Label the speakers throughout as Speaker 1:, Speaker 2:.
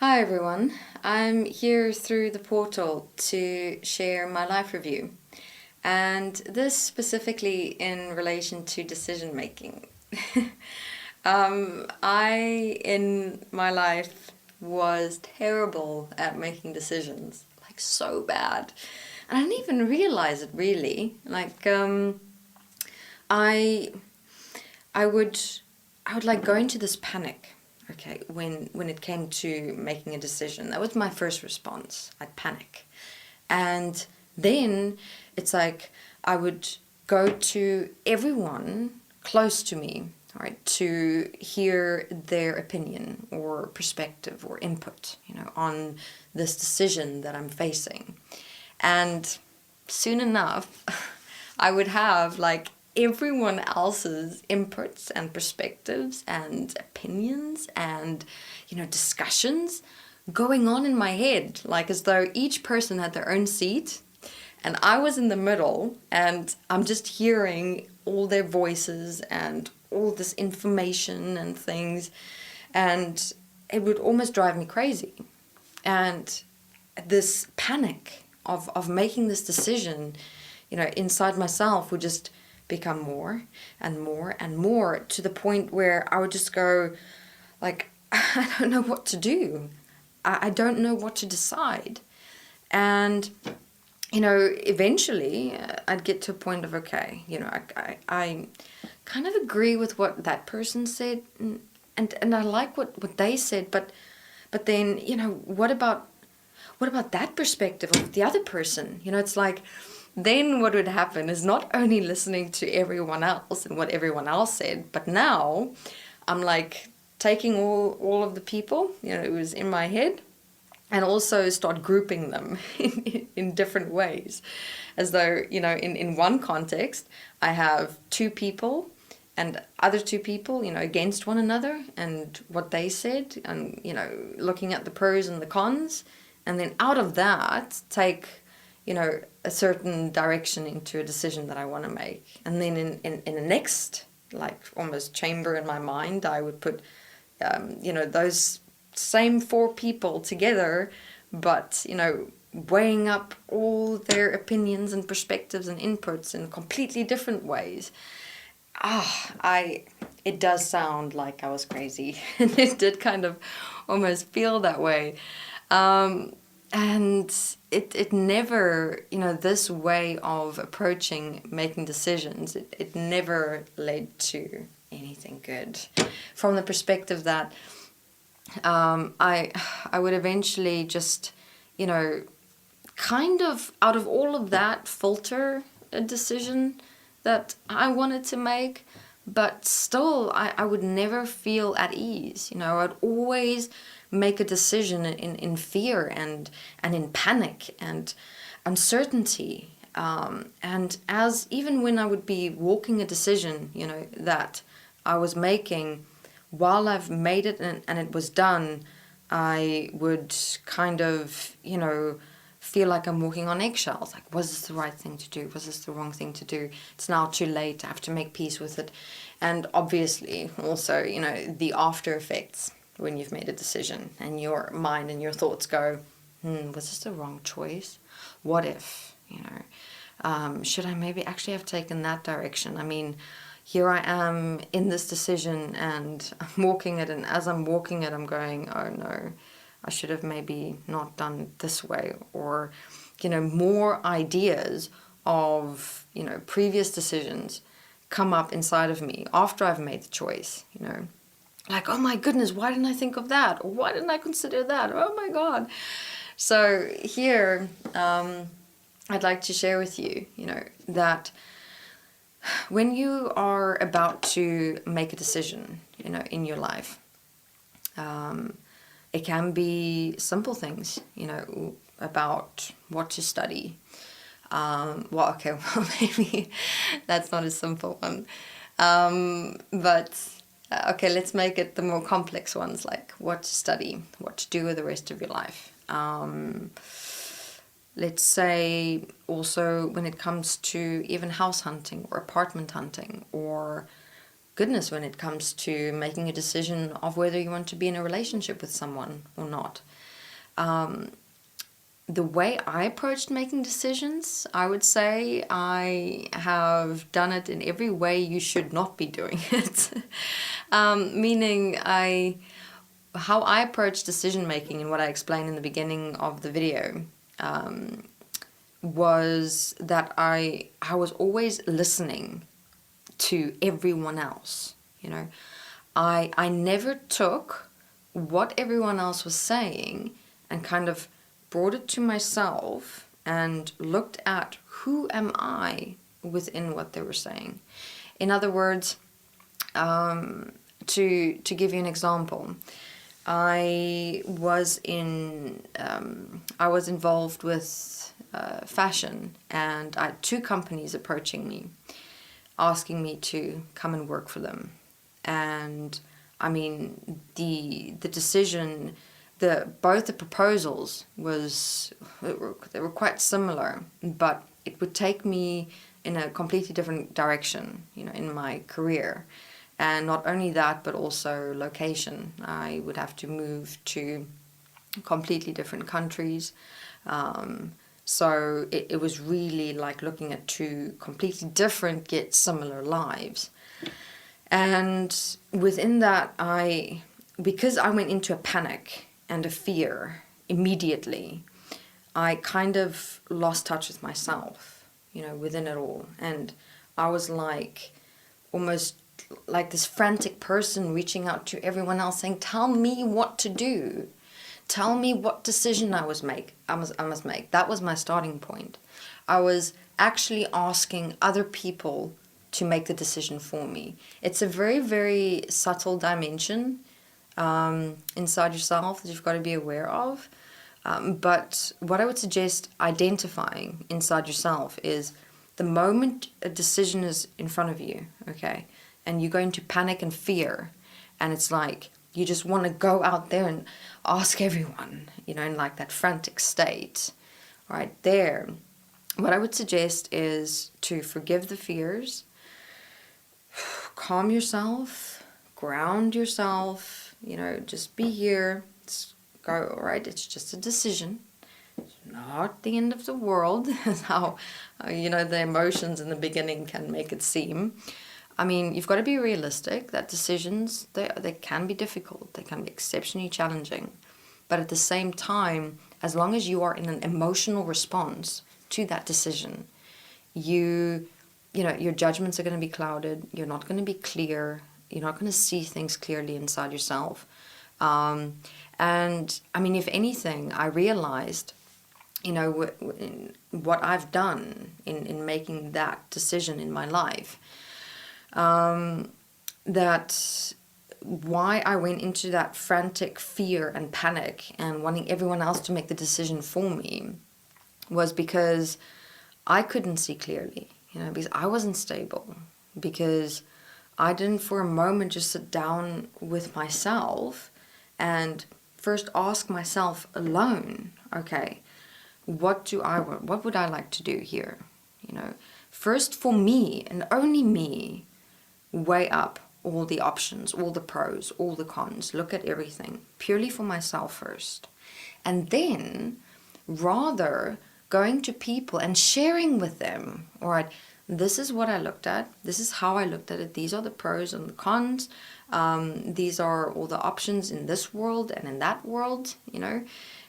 Speaker 1: Hi everyone, I'm here through the portal to share my life review, and this specifically in relation to decision making. In my life, was terrible at making decisions, like so bad. And I didn't even realize it really. I would like go into this panic. Okay, when it came to making a decision, that was my first response. I'd panic. And then it's like I would go to everyone close to me, all right, to hear their opinion or perspective or input, on this decision that I'm facing. And soon enough, I would have like everyone else's inputs and perspectives and opinions and discussions going on in my head, like as though each person had their own seat and I was in the middle, and I'm just hearing all their voices and all this information and things, and it would almost drive me crazy. And this panic of making this decision, inside myself would just become more and more and more, to the point where I would just go like, I don't know what to do. I don't know what to decide. And, eventually I'd get to a point of, okay, I kind of agree with what that person said, and I like what they said, but then, what about that perspective of the other person? It's like, then what would happen is not only listening to everyone else and what everyone else said, but now I'm like taking all of the people, it was in my head, and also start grouping them in different ways. As though, in one context, I have two people and other two people, against one another and what they said, and, looking at the pros and the cons, and then out of that take a certain direction into a decision that I want to make. And then in the next, like, almost chamber in my mind, I would put, those same four people together, but, weighing up all their opinions and perspectives and inputs in completely different ways. It does sound like I was crazy, and it did kind of almost feel that way. And it never, this way of approaching making decisions, it never led to anything good. From the perspective that I would eventually just, kind of out of all of that filter a decision that I wanted to make, but still I would never feel at ease. I'd always make a decision in fear and in panic and uncertainty. And as even when I would be walking a decision, that I was making, while I've made it and it was done, I would kind of, feel like I'm walking on eggshells. Like, was this the right thing to do? Was this the wrong thing to do? It's now too late. I have to make peace with it. And obviously also, the after effects when you've made a decision and your mind and your thoughts go, was this the wrong choice? What if, should I maybe actually have taken that direction? I mean, here I am in this decision and I'm walking it, and as I'm walking it, I'm going, oh no, I should have maybe not done it this way. Or, more ideas of, previous decisions come up inside of me after I've made the choice, Like, oh my goodness, why didn't I think of that? Or why didn't I consider that? Oh my God. So here, I'd like to share with you, that when you are about to make a decision, in your life, it can be simple things, about what to study. Maybe that's not a simple one. But okay, let's make it the more complex ones, like what to study, what to do with the rest of your life. Let's say also when it comes to even house hunting or apartment hunting, or when it comes to making a decision of whether you want to be in a relationship with someone or not. the way I approached making decisions, I would say I have done it in every way you should not be doing it. Meaning how I approach decision making and what I explained in the beginning of the video was that I was always listening to everyone else. You know, I never took what everyone else was saying and kind of brought it to myself and looked at who am I within what they were saying. In other words, to give you an example, I was involved with fashion, and I had 2 companies approaching me, asking me to come and work for them. And I mean, the decision, both the proposals they were quite similar, but it would take me in a completely different direction, you know, in my career. And not only that, but also location. I would have to move to completely different countries. So it was really like looking at 2 completely different yet similar lives. And within that, because I went into a panic and a fear immediately, I kind of lost touch with myself, you know, within it all. And I was like, almost like this frantic person reaching out to everyone else saying, tell me what to do. Tell me what decision I must make. That was my starting point. I was actually asking other people to make the decision for me. It's a very, very subtle dimension inside yourself that you've got to be aware of. But what I would suggest identifying inside yourself is the moment a decision is in front of you, okay, and you go into panic and fear, and it's like you just want to go out there and ask everyone, you know, in like that frantic state, right there. What I would suggest is to forgive the fears, calm yourself, ground yourself, you know, just be here, go, all right, it's just a decision. It's not the end of the world, is how, you know, the emotions in the beginning can make it seem. I mean, you've got to be realistic that decisions, they can be difficult. They can be exceptionally challenging. But at the same time, as long as you are in an emotional response to that decision, you know, your judgments are going to be clouded. You're not going to be clear. You're not going to see things clearly inside yourself. And I mean, if anything, I realized, you know, what I've done in making that decision in my life, that why I went into that frantic fear and panic and wanting everyone else to make the decision for me was because I couldn't see clearly, you know, because I wasn't stable, because I didn't for a moment just sit down with myself and first ask myself alone, okay, what do I want? What would I like to do here? You know, first for me and only me, weigh up all the options, all the pros, all the cons, look at everything purely for myself first. And then rather going to people and sharing with them, all right, this is what I looked at, this is how I looked at it, these are the pros and the cons, these are all the options in this world and in that world, you know,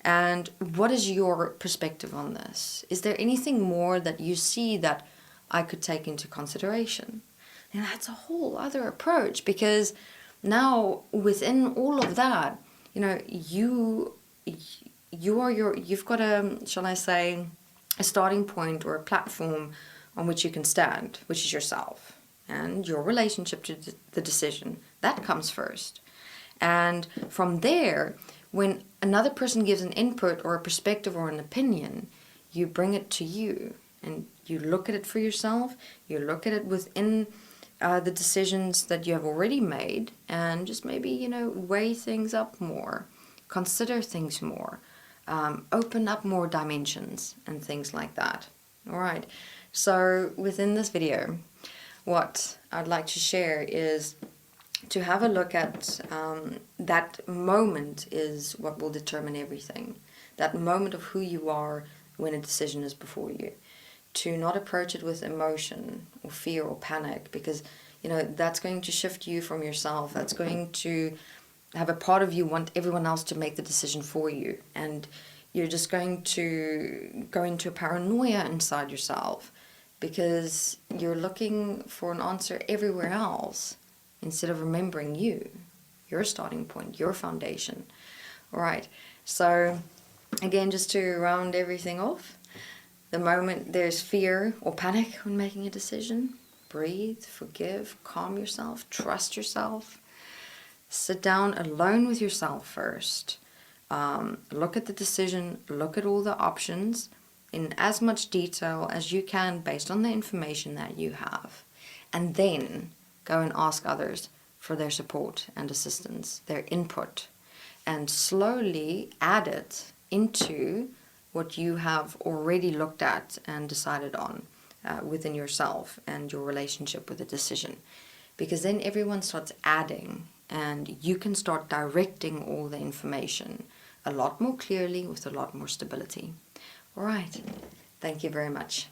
Speaker 1: and what is your perspective on this? Is there anything more that you see that I could take into consideration? And that's a whole other approach, because now within all of that, you know, you've got a, shall I say, a starting point or a platform on which you can stand, which is yourself and your relationship to the decision. That comes first. And from there, when another person gives an input or a perspective or an opinion, you bring it to you and you look at it for yourself, you look at it within the decisions that you have already made, and just maybe, you know, weigh things up more, consider things more, open up more dimensions and things like that. All right, so within this video, what I'd like to share is to have a look at that moment is what will determine everything. that moment of who you are when a decision is before you. To not approach it with emotion or fear or panic, because that's going to shift you from yourself. That's going to have a part of you want everyone else to make the decision for you, and you're just going to go into a paranoia inside yourself because you're looking for an answer everywhere else instead of remembering your starting point, your foundation. All right, so again, just to round everything off, the moment there's fear or panic when making a decision, breathe, forgive, calm yourself, trust yourself. Sit down alone with yourself first. Look at the decision, look at all the options in as much detail as you can based on the information that you have. And then go and ask others for their support and assistance, their input, and slowly add it into what you have already looked at and decided on within yourself and your relationship with the decision. Because then everyone starts adding and you can start directing all the information a lot more clearly with a lot more stability. All right. Thank you very much.